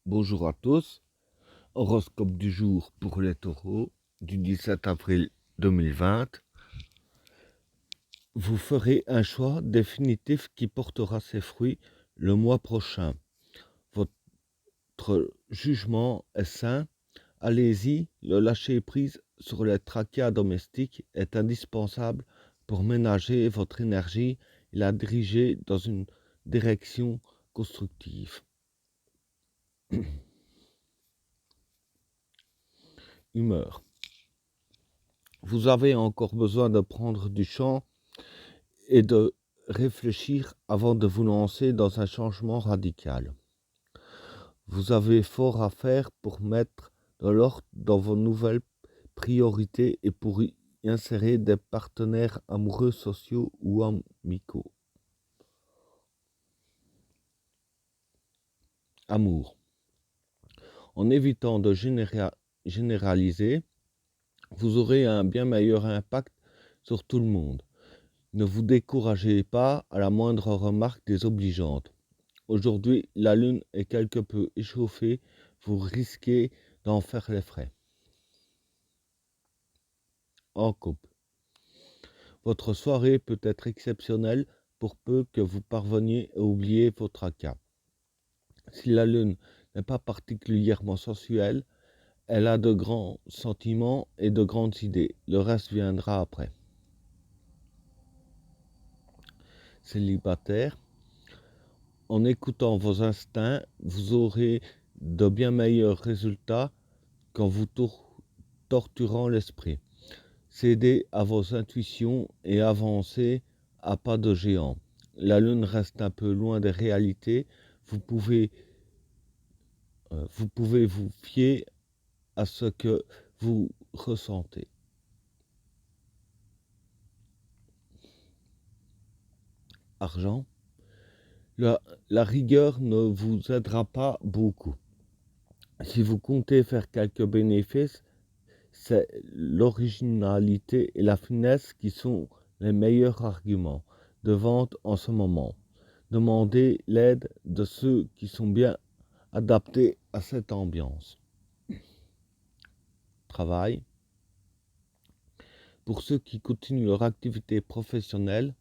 Bonjour à tous, horoscope du jour pour les taureaux du 17 avril 2020. Vous ferez un choix définitif qui portera ses fruits le mois prochain. Votre jugement est sain. Allez-y, le lâcher-prise sur les tracas domestiques est indispensable pour ménager votre énergie et la diriger dans une direction constructive. Humeur. Vous avez encore besoin de prendre du champ et de réfléchir avant de vous lancer dans un changement radical. Vous avez fort à faire pour mettre de l'ordre dans vos nouvelles priorités et pour y insérer des partenaires amoureux, sociaux ou amicaux. Amour. En évitant de généraliser, vous aurez un bien meilleur impact sur tout le monde. Ne vous découragez pas à la moindre remarque désobligeante. Aujourd'hui, la lune est quelque peu échauffée, vous risquez d'en faire les frais. En couple. Votre soirée peut être exceptionnelle pour peu que vous parveniez à oublier vos tracas. Si la lune n'est pas particulièrement sensuelle, elle a de grands sentiments et de grandes idées. Le reste viendra après. Célibataire. En écoutant vos instincts, vous aurez de bien meilleurs résultats qu'en vous torturant l'esprit. Cédez à vos intuitions et avancez à pas de géant. La lune reste un peu loin des réalités. Vous pouvez vous fier à ce que vous ressentez. Argent. La rigueur ne vous aidera pas beaucoup. Si vous comptez faire quelques bénéfices, c'est l'originalité et la finesse qui sont les meilleurs arguments de vente en ce moment. Demandez l'aide de ceux qui sont bien adaptés à cette ambiance. Travail. Pour ceux qui continuent leur activité professionnelle,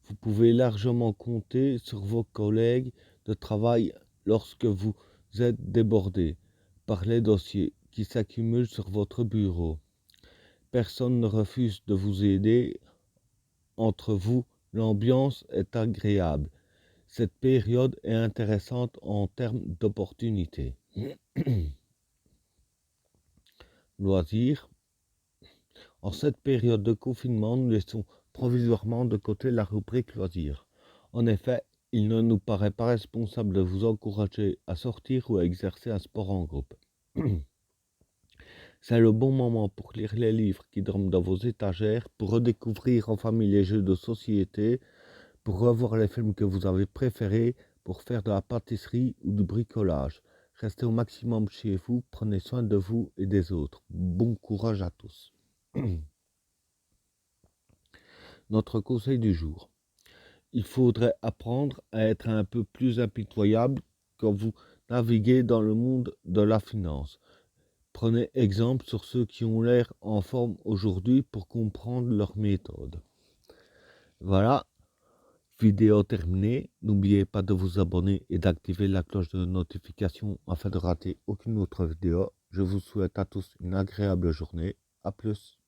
vous pouvez largement compter sur vos collègues de travail lorsque vous êtes débordé par les dossiers qui s'accumulent sur votre bureau. Personne ne refuse de vous aider. Entre vous, l'ambiance est agréable. Cette période est intéressante en termes d'opportunités. Loisirs. En cette période de confinement, nous laissons provisoirement de côté la rubrique loisirs. En effet, il ne nous paraît pas responsable de vous encourager à sortir ou à exercer un sport en groupe. C'est le bon moment pour lire les livres qui dorment dans vos étagères, pour redécouvrir en famille les jeux de société, pour revoir les films que vous avez préférés, pour faire de la pâtisserie ou du bricolage. Restez au maximum chez vous, prenez soin de vous et des autres. Bon courage à tous. Notre conseil du jour. Il faudrait apprendre à être un peu plus impitoyable quand vous naviguez dans le monde de la finance. Prenez exemple sur ceux qui ont l'air en forme aujourd'hui pour comprendre leur méthode. Voilà, vidéo terminée. N'oubliez pas de vous abonner et d'activer la cloche de notification afin de rater aucune autre vidéo. Je vous souhaite à tous une agréable journée. À plus.